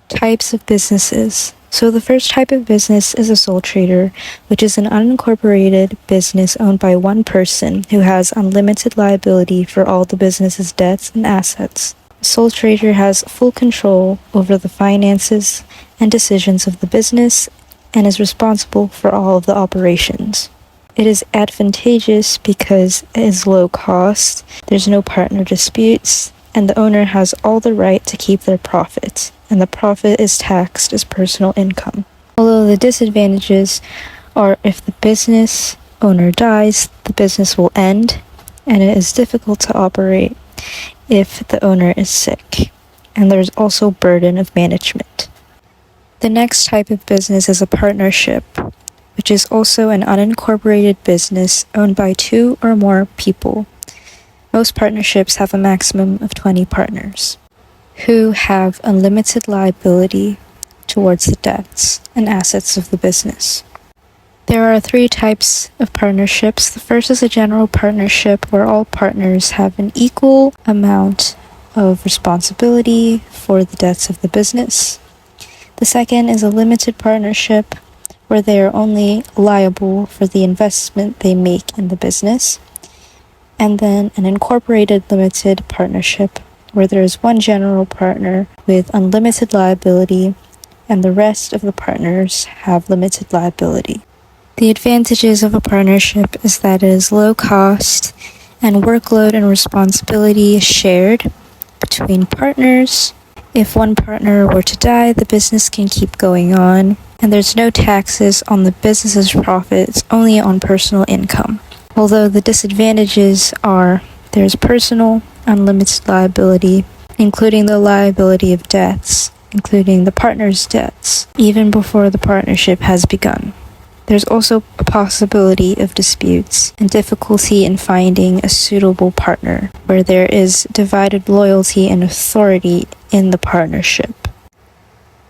Types of businesses. So the first type of business is a sole trader, which is an unincorporated business owned by one person who has unlimited liability for all the business's debts and assets. The sole trader has full control over the finances and decisions of the business and is responsible for all of the operations. It is advantageous because it is low cost, there's no partner disputes, and the owner has all the right to keep their profit, and the profit is taxed as personal income. Although the disadvantages are if the business owner dies, the business will end, and it is difficult to operate if the owner is sick, and there's also burden of management. The next type of business is a partnership, which is also an unincorporated business owned by 2 or more people. Most partnerships have a maximum of 20 partners who have unlimited liability towards the debts and assets of the business. There are 3 types of partnerships. The first is a general partnership where all partners have an equal amount of responsibility for the debts of the business. The second is a limited partnership where they are only liable for the investment they make in the business. And then an incorporated limited partnership where there is one general partner with unlimited liability and the rest of the partners have limited liability. The advantages of a partnership is that it is low cost and workload and responsibility is shared between partners. If one partner were to die, the business can keep going on, and there's no taxes on the business's profits, only on personal income. Although the disadvantages are there's personal unlimited liability, including the liability of debts, including the partner's debts, even before the partnership has begun. There's also a possibility of disputes and difficulty in finding a suitable partner, where there is divided loyalty and authority in the partnership.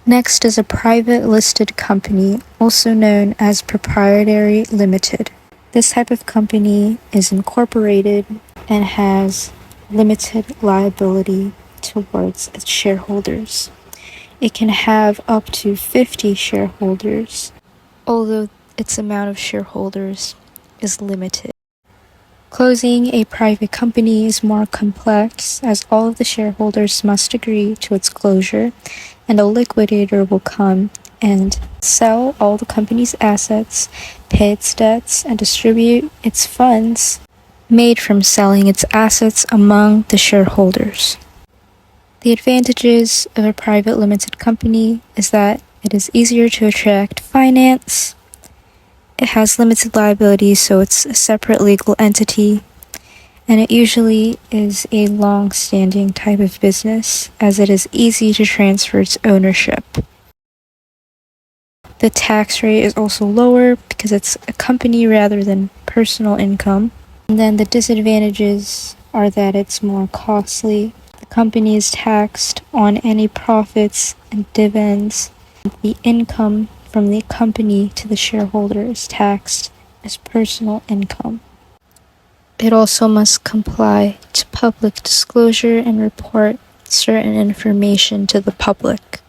Next is a private listed company, also known as proprietary limited. This type of company is incorporated and has limited liability towards its shareholders. It can have up to 50 shareholders, although its amount of shareholders is limited. Closing a private company is more complex as all of the shareholders must agree to its closure, and a liquidator will come and sell all the company's assets, pay its debts, and distribute its funds made from selling its assets among the shareholders. The advantages of a private limited company is that it is easier to attract finance. It has limited liability, so it's a separate legal entity, and it usually is a long-standing type of business as it is easy to transfer its ownership. The tax rate is also lower because it's a company rather than personal income. And then the disadvantages are that it's more costly. The company is taxed on any profits and dividends. The income from the company to the shareholder is taxed as personal income. It also must comply to public disclosure and report certain information to the public.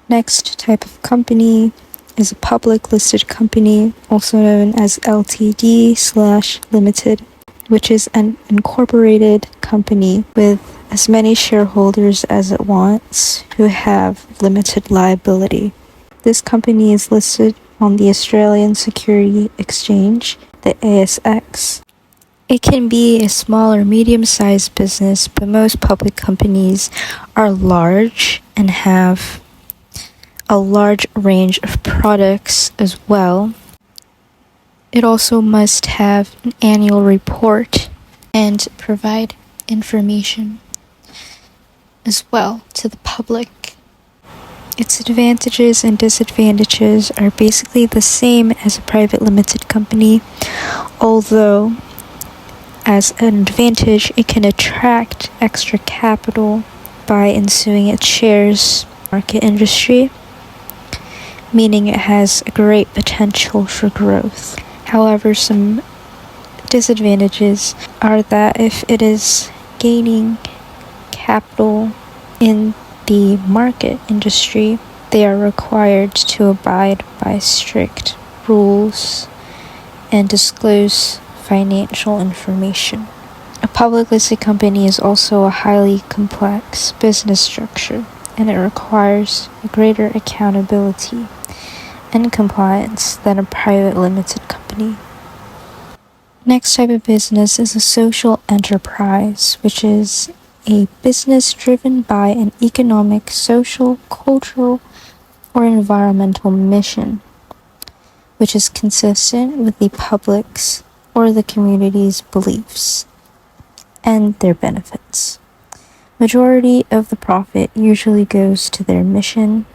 Next type of company is a public listed company, also known as LTD/limited, which is an incorporated company with as many shareholders as it wants who have limited liability. This company is listed on the Australian Security Exchange, the ASX. It can be a small or medium-sized business, but most public companies are large and have a large range of products as well. It also must have an annual report and provide information as well to the public. Its advantages and disadvantages are basically the same as a private limited company, although as an advantage, it can attract extra capital by ensuing its shares market industry, meaning it has a great potential for growth. However, some disadvantages are that if it is gaining capital in the market industry, they are required to abide by strict rules and disclose financial information. A public listed company is also a highly complex business structure, and it requires a greater accountability and compliance than a private limited company. Next type of business is a social enterprise, which is a business driven by an economic, social, cultural, or environmental mission, which is consistent with the public's or the community's beliefs and their benefits. Majority of the profit usually goes to their mission,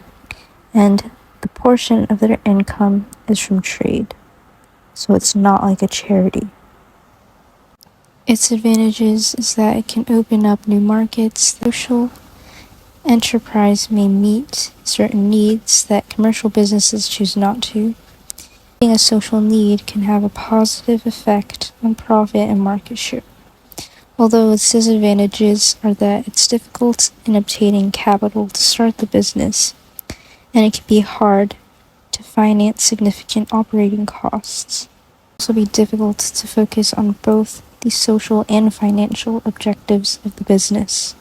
and the portion of their income is from trade, so it's not like a charity. Its advantages is that it can open up new markets. The social enterprise may meet certain needs that commercial businesses choose not to. A social need can have a positive effect on profit and market share, although its disadvantages are that it's difficult in obtaining capital to start the business, and it can be hard to finance significant operating costs. It can also be difficult to focus on both the social and financial objectives of the business.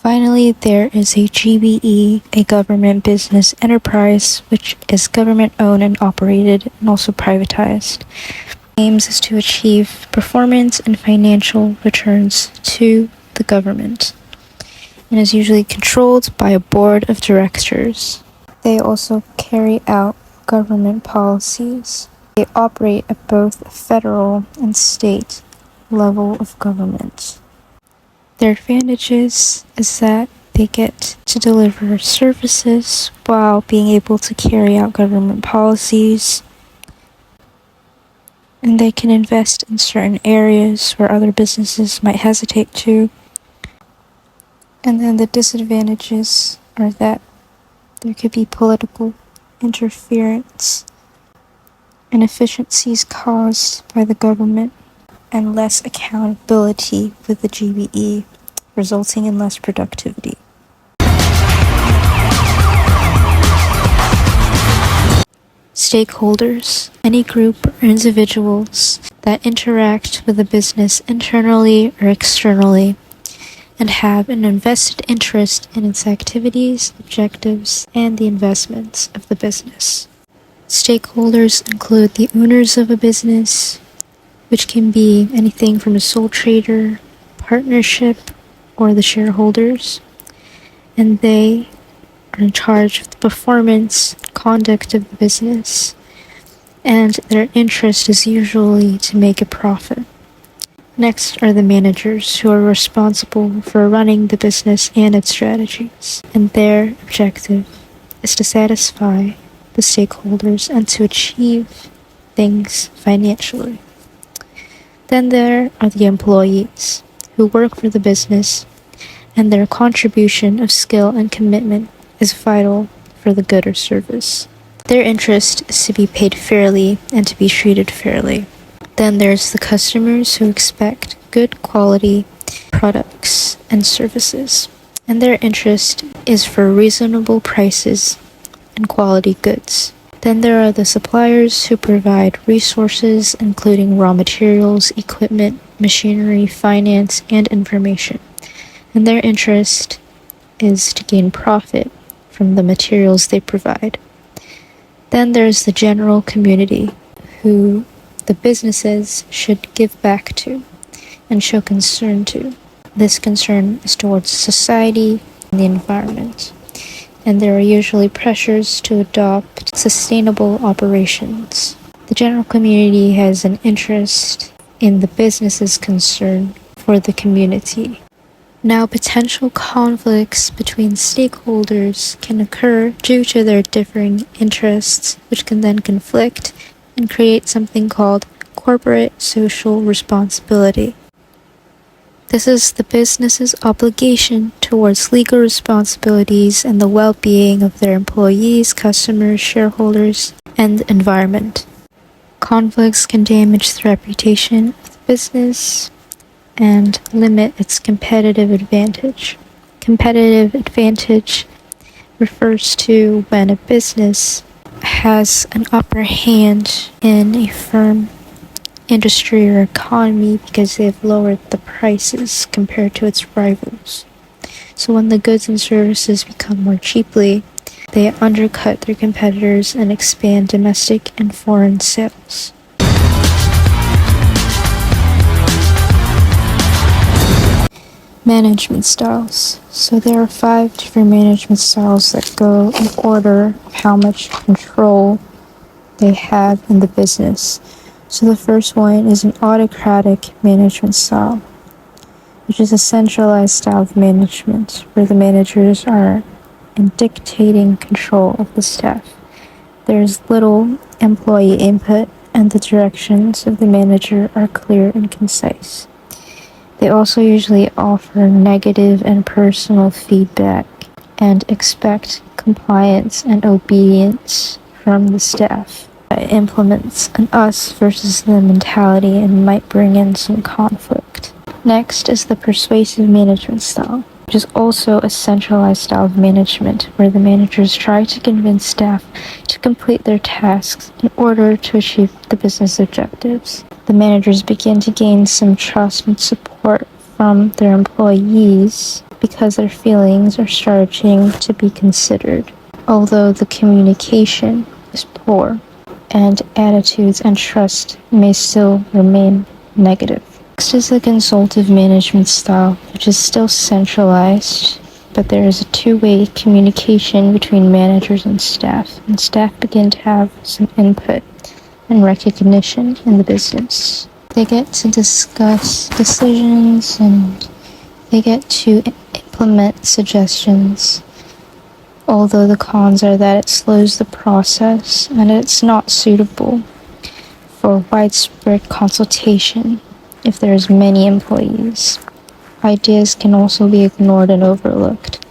Finally, there is a GBE, a government business enterprise, which is government owned and operated and also privatized. Aims is to achieve performance and financial returns to the government, and is usually controlled by a board of directors. They also carry out government policies. They operate at both federal and state level of government. Their advantages is that they get to deliver services while being able to carry out government policies, and they can invest in certain areas where other businesses might hesitate to. And then the disadvantages are that there could be political interference, inefficiencies caused by the government, and less accountability with the GBE, resulting in less productivity. Stakeholders, any group or individuals that interact with the business internally or externally and have an invested interest in its activities, objectives, and the investments of the business. Stakeholders include the owners of a business, which can be anything from a sole trader, partnership, or the shareholders, and they are in charge of the performance, conduct of the business, and their interest is usually to make a profit. Next are the managers, who are responsible for running the business and its strategies, and their objective is to satisfy the stakeholders and to achieve things financially. Then there are the employees, who work for the business, and their contribution of skill and commitment is vital for the good or service. Their interest is to be paid fairly and to be treated fairly. Then there's the customers, who expect good quality products and services, and their interest is for reasonable prices and quality goods. Then there are the suppliers, who provide resources including raw materials, equipment, machinery, finance, and information, and their interest is to gain profit from the materials they provide. Then there's the general community, who the businesses should give back to and show concern to. This concern is towards society and the environment, and there are usually pressures to adopt sustainable operations. The general community has an interest in the business's concern for the community. Now, potential conflicts between stakeholders can occur due to their differing interests, which can then conflict and create something called corporate social responsibility. This is the business's obligation towards legal responsibilities and the well-being of their employees, customers, shareholders, and the environment. Conflicts can damage the reputation of the business and limit its competitive advantage. Competitive advantage refers to when a business has an upper hand in a firm, industry, or economy because they've lowered the prices compared to its rivals. So when the goods and services become more cheaply, they undercut their competitors and expand domestic and foreign sales. Management styles. So there are 5 different management styles that go in order of how much control they have in the business. So the first one is an autocratic management style, which is a centralized style of management where the managers are in dictating control of the staff. There's little employee input and the directions of the manager are clear and concise. They also usually offer negative and personal feedback and expect compliance and obedience from the staff. It implements an us versus them mentality and might bring in some conflict. Next is the persuasive management style, which is also a centralized style of management where the managers try to convince staff to complete their tasks in order to achieve the business objectives. The managers begin to gain some trust and support from their employees because their feelings are starting to be considered, although the communication is poor and attitudes and trust may still remain negative. Next is the consultative management style, which is still centralized, but there is a two-way communication between managers and staff begin to have some input and recognition in the business. They get to discuss decisions and they get to implement suggestions, although the cons are that it slows the process and it's not suitable for widespread consultation if there's many employees. Ideas can also be ignored and overlooked.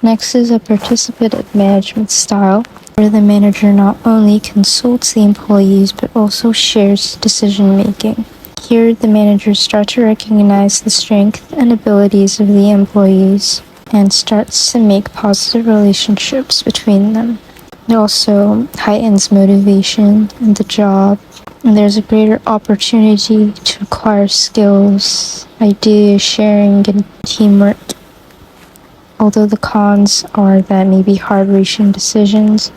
Next is a participative management style, where the manager not only consults the employees but also shares decision making. Here, the managers start to recognize the strength and abilities of the employees and starts to make positive relationships between them. It also heightens motivation in the job, and there's a greater opportunity to acquire skills, idea sharing, and teamwork. Although the cons are that maybe hard reaching decisions,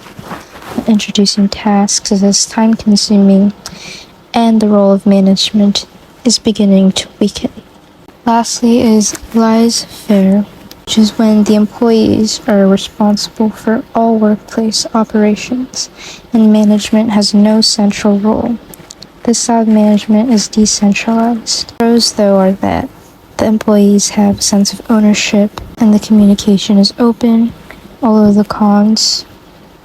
introducing tasks is time consuming, and the role of management is beginning to weaken. Lastly is laissez-faire, which is when the employees are responsible for all workplace operations and management has no central role. This style of management is decentralized. Pros, though, are that the employees have a sense of ownership and the communication is open, although the cons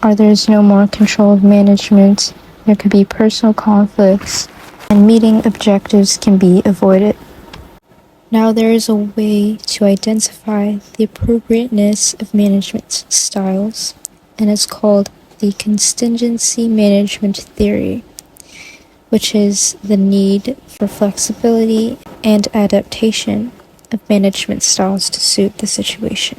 are there's no more control of management, there could be personal conflicts, and meeting objectives can be avoided. Now there is a way to identify the appropriateness of management styles, and it's called the contingency management theory, which is the need for flexibility and adaptation of management styles to suit the situation.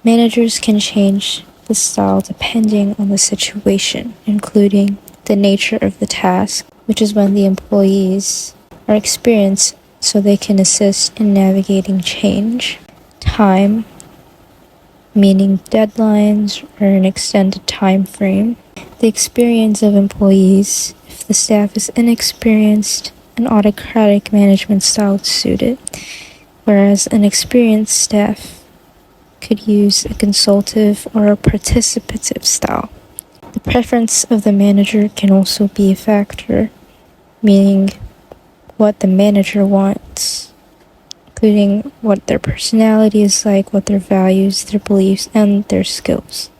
Managers can change the style depending on the situation, including the nature of the task, which is when the employees are experienced so they can assist in navigating change, time, meaning deadlines or an extended time frame, the experience of employees. If the staff is inexperienced, an autocratic management style is suited, whereas an experienced staff could use a consultative or a participative style. The preference of the manager can also be a factor, meaning what the manager wants, including what their personality is like, what their values, their beliefs, and their skills.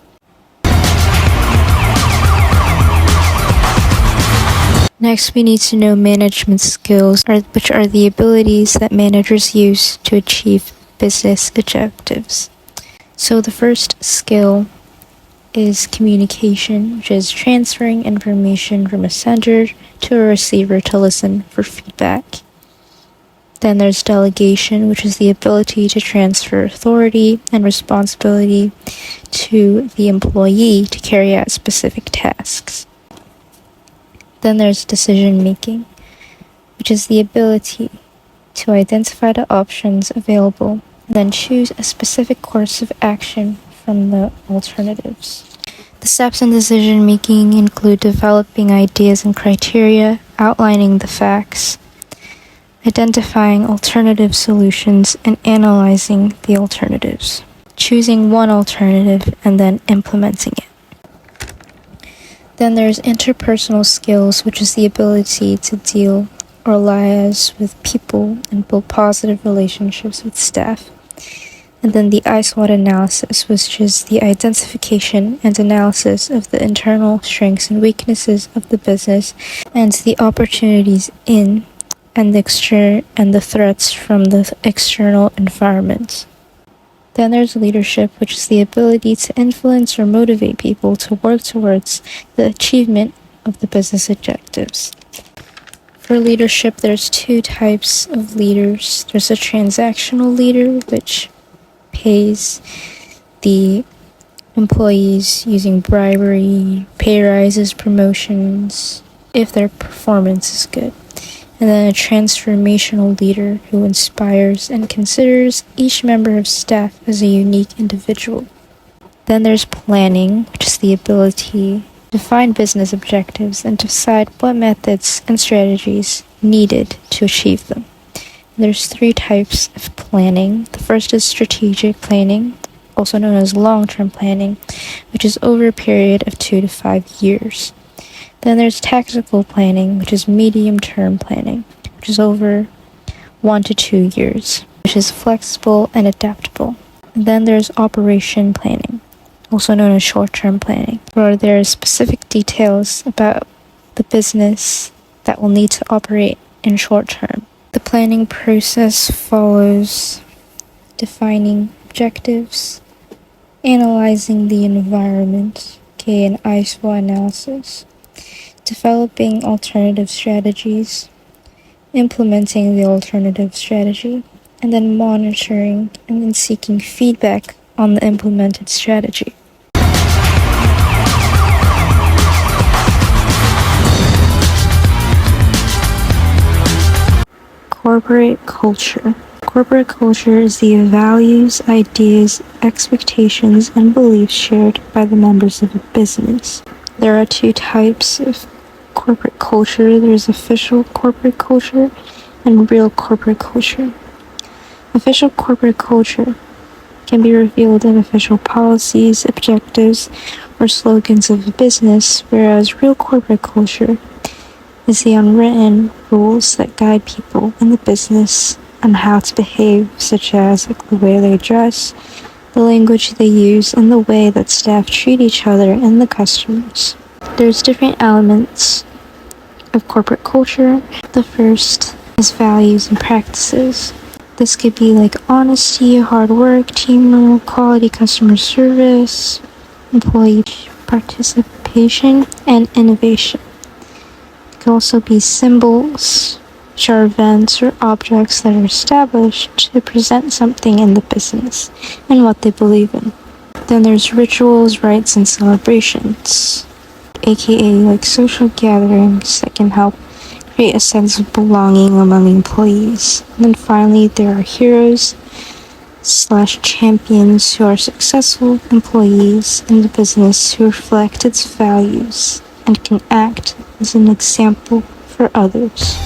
Next, we need to know management skills, which are the abilities that managers use to achieve business objectives. So the first skill is communication, which is transferring information from a sender to a receiver to listen for feedback. Then there's delegation, which is the ability to transfer authority and responsibility to the employee to carry out specific tasks. Then there's decision making, which is the ability to identify the options available and then choose a specific course of action from the alternatives. The steps in decision making include developing ideas and criteria, outlining the facts, identifying alternative solutions, and analyzing the alternatives, choosing one alternative and then implementing it. Then there's interpersonal skills, which is the ability to deal or liaise with people and build positive relationships with staff. And then the SWOT analysis, which is the identification and analysis of the internal strengths and weaknesses of the business and the opportunities in and the threats from the external environment. Then there's leadership, which is the ability to influence or motivate people to work towards the achievement of the business objectives. For leadership, there's two types of leaders. There's a transactional leader, which pays the employees using bribery, pay rises, promotions, if their performance is good. And then a transformational leader who inspires and considers each member of staff as a unique individual. Then there's planning, which is the ability to find business objectives and decide what methods and strategies needed to achieve them. There's three types of planning. The first is strategic planning, also known as long-term planning, which is over a period of 2 to 5 years. Then there's tactical planning, which is medium-term planning, which is over 1 to 2 years, which is flexible and adaptable. And then there's operation planning, also known as short-term planning, where there are specific details about the business that will need to operate in short term. The planning process follows defining objectives, analyzing the environment, an SWOT analysis, developing alternative strategies, implementing the alternative strategy, and then monitoring and then seeking feedback on the implemented strategy. Corporate culture. Corporate culture is the values, ideas, expectations, and beliefs shared by the members of a business. There are two types of corporate culture. There's official corporate culture and real corporate culture. Official corporate culture can be revealed in official policies, objectives, or slogans of a business, whereas real corporate culture is the unwritten rules that guide people in the business on how to behave, such as the way they dress, the language they use, and the way that staff treat each other and the customers. There's different elements of corporate culture. The first is values and practices. This could be like honesty, hard work, teamwork, quality customer service, employee participation, and innovation. It could also be symbols, which are events or objects that are established to present something in the business and what they believe in. Then there's rituals, rites, and celebrations, aka like social gatherings that can help create a sense of belonging among employees. And then finally, there are heroes/champions who are successful employees in the business who reflect its values and can act as an example for others.